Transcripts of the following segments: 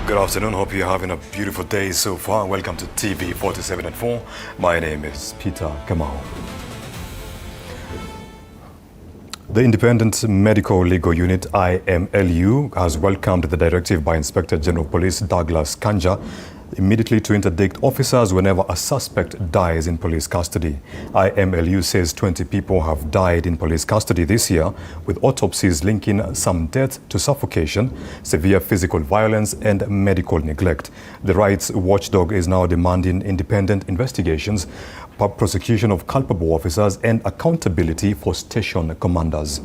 Good afternoon. Hope you're having a beautiful day so far. Welcome to TV47 at 4. My name is Peter Kamau. The Independent Medical Legal Unit, IMLU, has welcomed the directive by Inspector General of Police Douglas Kanja immediately to interdict officers whenever a suspect dies in police custody. IMLU says 20 people have died in police custody this year, with autopsies linking some deaths to suffocation, severe physical violence and medical neglect. The rights watchdog is now demanding independent investigations, prosecution of culpable officers and accountability for station commanders.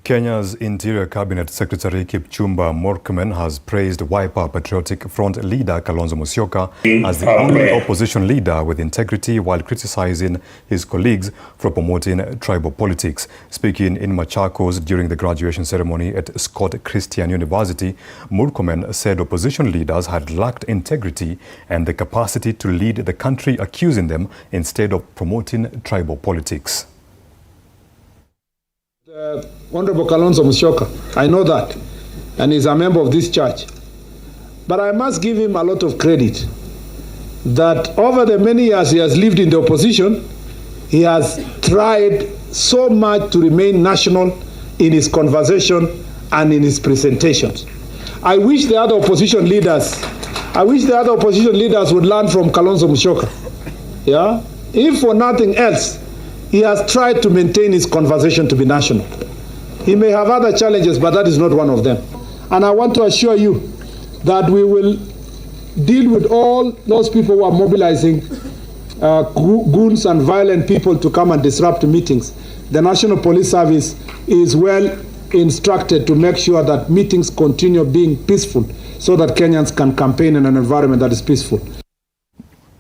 Kenya's Interior Cabinet Secretary Kipchumba Murkomen has praised Wiper Patriotic Front leader Kalonzo Musyoka as the only opposition leader with integrity, while criticizing his colleagues for promoting tribal politics. Speaking in Machakos during the graduation ceremony at Scott Christian University, Murkomen said opposition leaders had lacked integrity and the capacity to lead the country, accusing them instead of promoting tribal politics. Honorable Kalonzo Musyoka, I know that, and he's a member of this church. But I must give him a lot of credit that over the many years he has lived in the opposition, he has tried so much to remain national in his conversation and in his presentations. I wish the other opposition leaders would learn from Kalonzo Musyoka. Yeah? If for nothing else, he has tried to maintain his conversation to be national. He may have other challenges, but that is not one of them. And I want to assure you that we will deal with all those people who are mobilizing goons and violent people to come and disrupt meetings. The National Police Service is well instructed to make sure that meetings continue being peaceful so that Kenyans can campaign in an environment that is peaceful.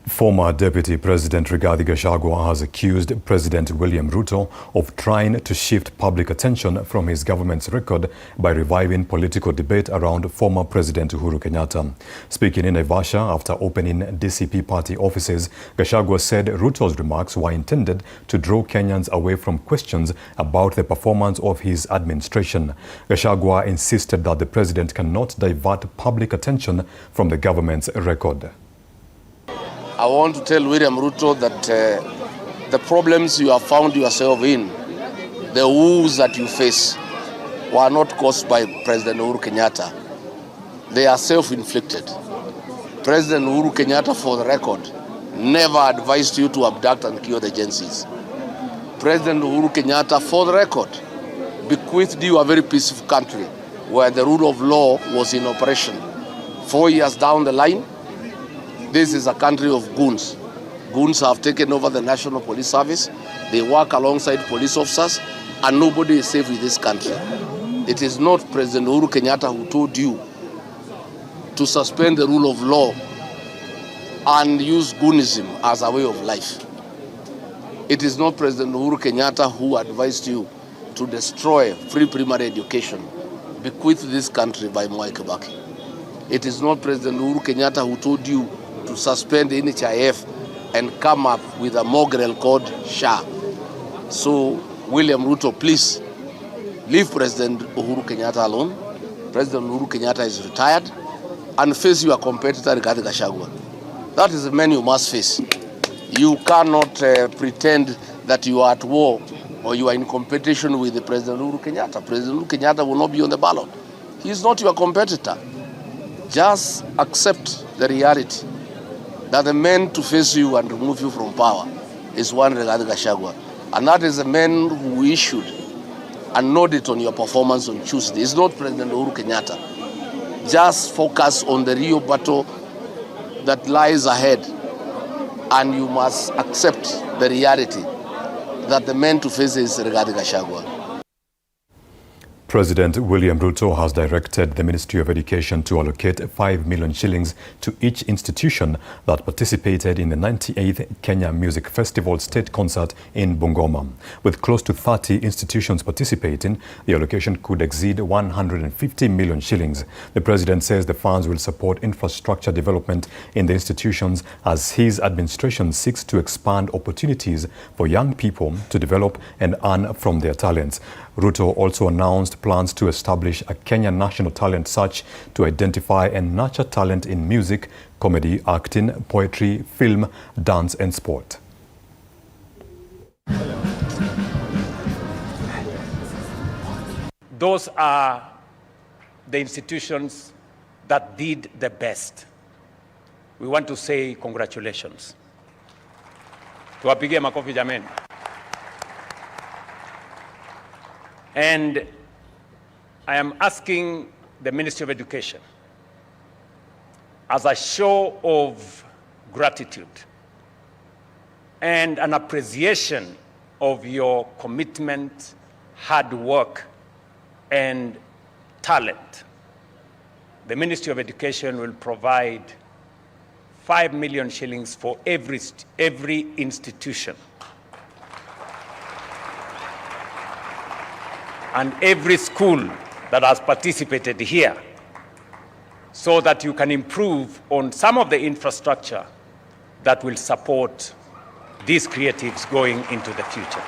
Former Deputy President Rigathi Gachagua has accused President William Ruto of trying to shift public attention from his government's record by reviving political debate around former President Uhuru Kenyatta. Speaking in Naivasha after opening DCP party offices, Gachagua said Ruto's remarks were intended to draw Kenyans away from questions about the performance of his administration. Gachagua insisted that the president cannot divert public attention from the government's record. I want to tell William Ruto that the problems you have found yourself in, the woes that you face, were not caused by President Uhuru Kenyatta. They are self-inflicted. President Uhuru Kenyatta, for the record, never advised you to abduct and kill the agencies. President Uhuru Kenyatta, for the record, bequeathed you a very peaceful country where the rule of law was in operation. 4 years down the line, this is a country of goons. Goons have taken over the National Police Service. They work alongside police officers, and nobody is safe in this country. It is not President Uhuru Kenyatta who told you to suspend the rule of law and use goonism as a way of life. It is not President Uhuru Kenyatta who advised you to destroy free primary education, bequeathed this country by Mwai Kibaki. It is not President Uhuru Kenyatta who told you to suspend the NHIF and come up with a mongrel called SHA. So, William Ruto, please leave President Uhuru Kenyatta alone. President Uhuru Kenyatta is retired, and face your competitor Rigathi Gachagua. That is the man you must face. You cannot pretend that you are at war or you are in competition with the President Uhuru Kenyatta. President Uhuru Kenyatta will not be on the ballot. He is not your competitor. Just accept the reality that the man to face you and remove you from power is one Rigathi Gachagua. And that is the man who issued an audit on your performance on Tuesday. It's not President Uhuru Kenyatta. Just focus on the real battle that lies ahead, and you must accept the reality that the man to face is Rigathi Gachagua. President William Ruto has directed the Ministry of Education to allocate 5 million shillings to each institution that participated in the 98th Kenya Music Festival State Concert in Bungoma. With close to 30 institutions participating, the allocation could exceed 150 million shillings. The president says the funds will support infrastructure development in the institutions as his administration seeks to expand opportunities for young people to develop and earn from their talents. Ruto also announced plans to establish a Kenya National Talent Search to identify and nurture talent in music, comedy, acting, poetry, film, dance and sport. Those are the institutions that did the best. We want to say congratulations. Tuwapigie makofi jameni. And I am asking the Ministry of Education, as a show of gratitude and an appreciation of your commitment, hard work, and talent, the Ministry of Education will provide 5 million shillings for every institution and every school that has participated here, so that you can improve on some of the infrastructure that will support these creatives going into the future.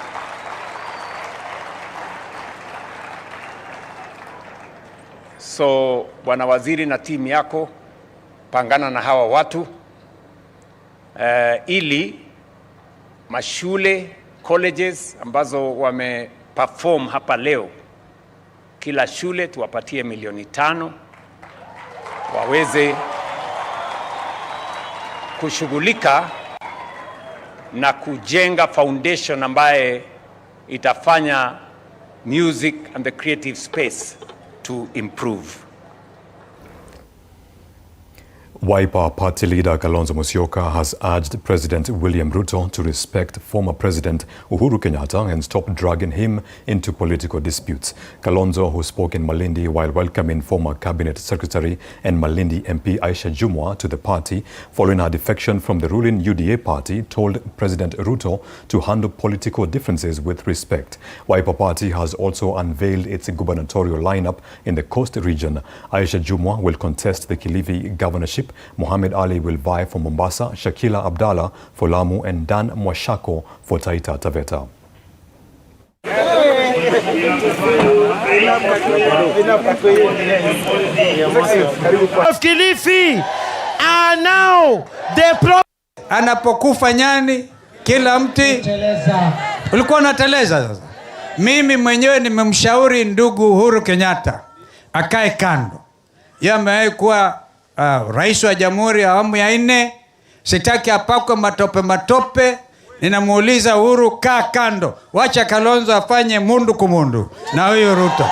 So, Bwana Waziri na timu yako, pangana na hawa watu ili mashule, colleges ambazo wameperform hapa leo, kila shule tuwapatie 5 milioni waweze kushughulika na kujenga foundation ambaye itafanya music and the creative space to improve. Wiper Party leader Kalonzo Musyoka has urged President William Ruto to respect former President Uhuru Kenyatta and stop dragging him into political disputes. Kalonzo, who spoke in Malindi while welcoming former Cabinet Secretary and Malindi MP Aisha Jumwa to the party following her defection from the ruling UDA party, told President Ruto to handle political differences with respect. Wiper Party has also unveiled its gubernatorial lineup in the Coast region. Aisha Jumwa will contest the Kilifi governorship. Mohamed Ali will vie for Mombasa, Shakila Abdallah for Lamu, and Dan Mwashako for Taita Taveta. Kilifi are now the anapokufa nyani kila mti ulikuwa unateleza. Sasa mimi mwenyewe nimemshauri ndugu Uhuru Kenyatta akae kando. Yeye amewahi kuwa rais wa jamhuri ya awamu ya 4. Sitaki apakwe matope. Ninamuuliza Uhuru, kaa kando, wacha Kalonzo afanye mundu kumundu na huyo Ruto.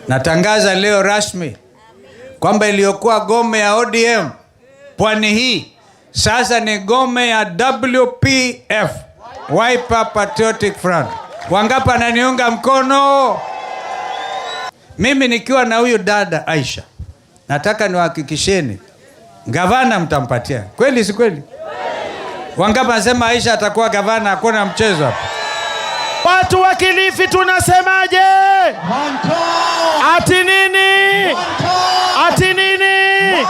Natangaza leo rasmi kwamba iliyokuwa gome ya ODM pwani hii sasa ni gome ya WPF, Wiper Patriotic Front. Wangapi ananiunga mkono? Mimi nikiwa na huyu dada Aisha, nataka niwahakikisheni gavana mtampatia. Kweli si kweli? Wangapi anasema Aisha atakuwa gavana? Hakuna mchezo hapa. Watu wa Kilifi tunasemaje? Ati nini? Ati nini?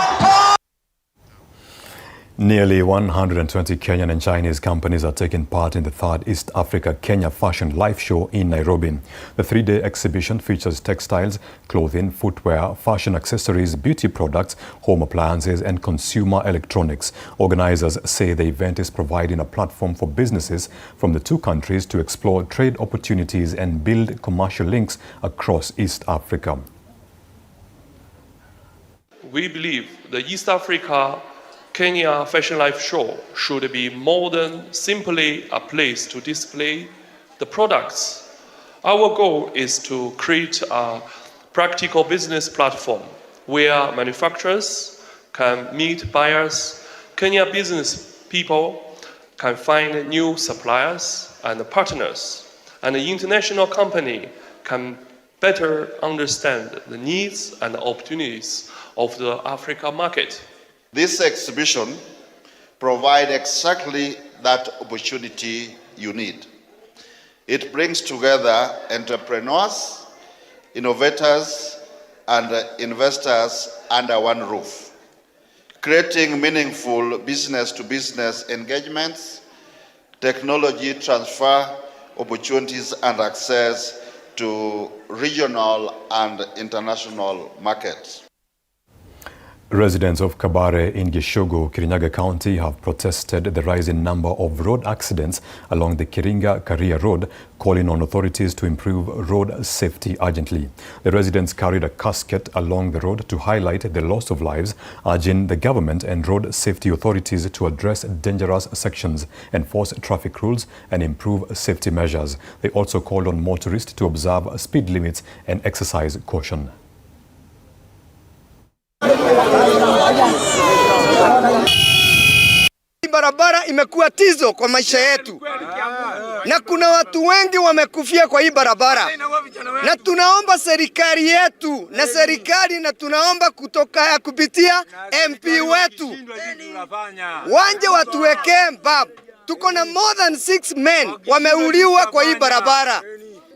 Nearly 120 Kenyan and Chinese companies are taking part in the 3rd East Africa Kenya Fashion Life Show in Nairobi. The 3-day exhibition features textiles, clothing, footwear, fashion accessories, beauty products, home appliances, and consumer electronics. Organizers say the event is providing a platform for businesses from the two countries to explore trade opportunities and build commercial links across East Africa. We believe the East Africa Kenya Fashion Life Show should be more than simply a place to display the products. Our goal is to create a practical business platform where manufacturers, can meet buyers, Kenya business people can find new suppliers and partners, and the international company can better understand the needs and opportunities of the Africa market. This exhibition provides exactly that opportunity you need. It brings together entrepreneurs, innovators, and investors under one roof, creating meaningful business-to-business engagements, technology transfer opportunities, and access to regional and international markets. Residents of Kabare in Gishogo, Kirinyaga County have protested the rising number of road accidents along the Kiringa-Karia Road, calling on authorities to improve road safety urgently. The residents carried a casket along the road to highlight the loss of lives, urging the government and road safety authorities to address dangerous sections, enforce traffic rules, and improve safety measures. They also called on motorists to observe speed limits and exercise caution. Barabara imekuwa tizo kwa maisha yetu, na kuna watu wengi wamekufia kwa hii barabara, na tunaomba serikali yetu na serikali, na tunaomba kupitia MP wetu wanje watuwekee mbabu. Tuko na more than 6 men wameuliwa kwa hii barabara,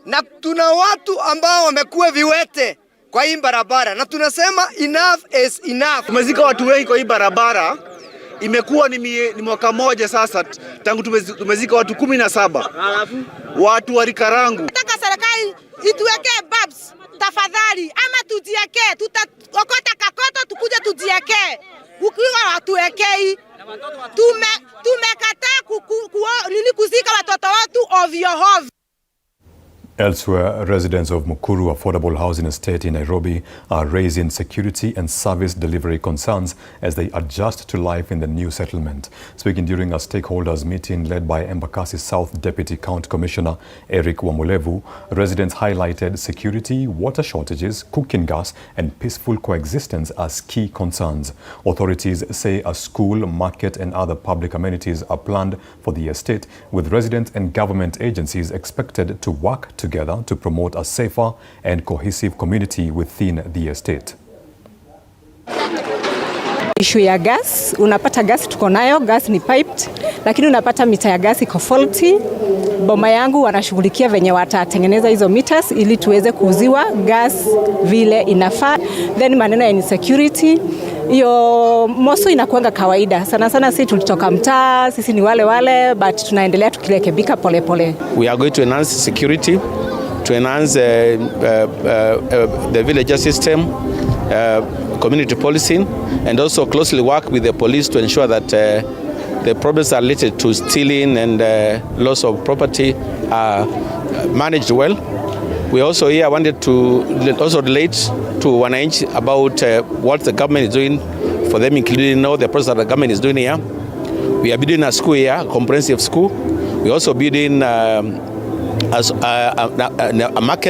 na tuna watu ambao wamekuwa viwete kwa hii barabara, na tunasema enough is enough. Tumezika watu wengi kwa hii barabara. Imekuwa ni mwaka moja sasa tangu tumezika watu 17. Watu wa rika rangu. Nataka serikali ituwekee babs tafadhali, ama tujiekee, tutaokota kakoto tukuje tujiekee. Ukiwa watuwekei, tumekataa kuzika watoto watu ovyo ovyo. Elsewhere, residents of Mukuru Affordable Housing Estate in Nairobi are raising security and service delivery concerns as they adjust to life in the new settlement. Speaking during a stakeholders meeting led by Embakasi South Deputy County Commissioner Eric Wamulevu, residents highlighted security, water shortages, cooking gas, and peaceful coexistence as key concerns. Authorities say a school, market, and other public amenities are planned for the estate, with resident and government agencies expected to work together to promote a safer and cohesive community within the estate. Issue ya gas, unapata gas tuko nayo, gas ni piped, lakini unapata mita ya gas iko faulty. Boma yangu wanashughulikia venye watatengeneza hizo meters ili tuweze kuuziwa gas vile inafaa. Then maneno ya insecurity, hiyo moso inakuanga kawaida. Sana sana sisi tulitoka mtaa, sisi ni wale but tunaendelea tukirekebika pole pole. We are going to enhance security, to enhance the villager system, community policing, and also closely work with the police to ensure that the problems are related to stealing and loss of property are managed well. We also here wanted to also relate to wananchi about what the government is doing for them, including all the process that the government is doing here. We are building a school here, a comprehensive school. We also building a market.